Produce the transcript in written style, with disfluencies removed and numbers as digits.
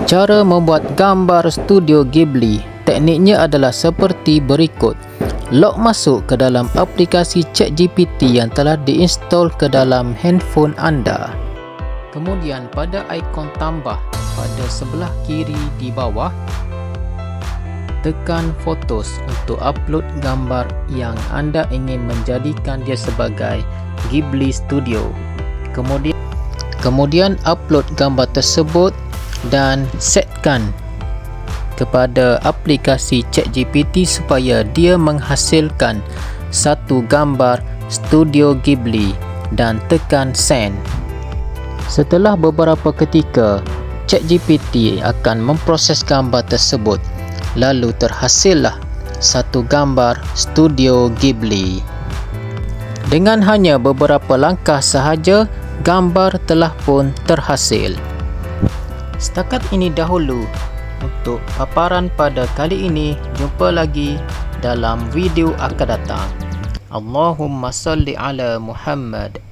Cara membuat gambar Studio Ghibli, tekniknya adalah seperti berikut. Log masuk ke dalam aplikasi ChatGPT yang telah diinstal ke dalam handphone anda. Kemudian pada ikon tambah pada sebelah kiri di bawah, tekan Photos untuk upload gambar yang anda ingin menjadikan dia sebagai Ghibli Studio. Kemudian upload gambar tersebut dan setkan kepada aplikasi ChatGPT supaya dia menghasilkan satu gambar Studio Ghibli dan tekan Send. Setelah beberapa ketika, ChatGPT akan memproses gambar tersebut, lalu terhasillah satu gambar Studio Ghibli. Dengan hanya beberapa langkah sahaja, gambar telah pun terhasil. Setakat ini dahulu untuk paparan pada kali ini. Jumpa lagi dalam video akan datang. Allahumma salli ala Muhammad.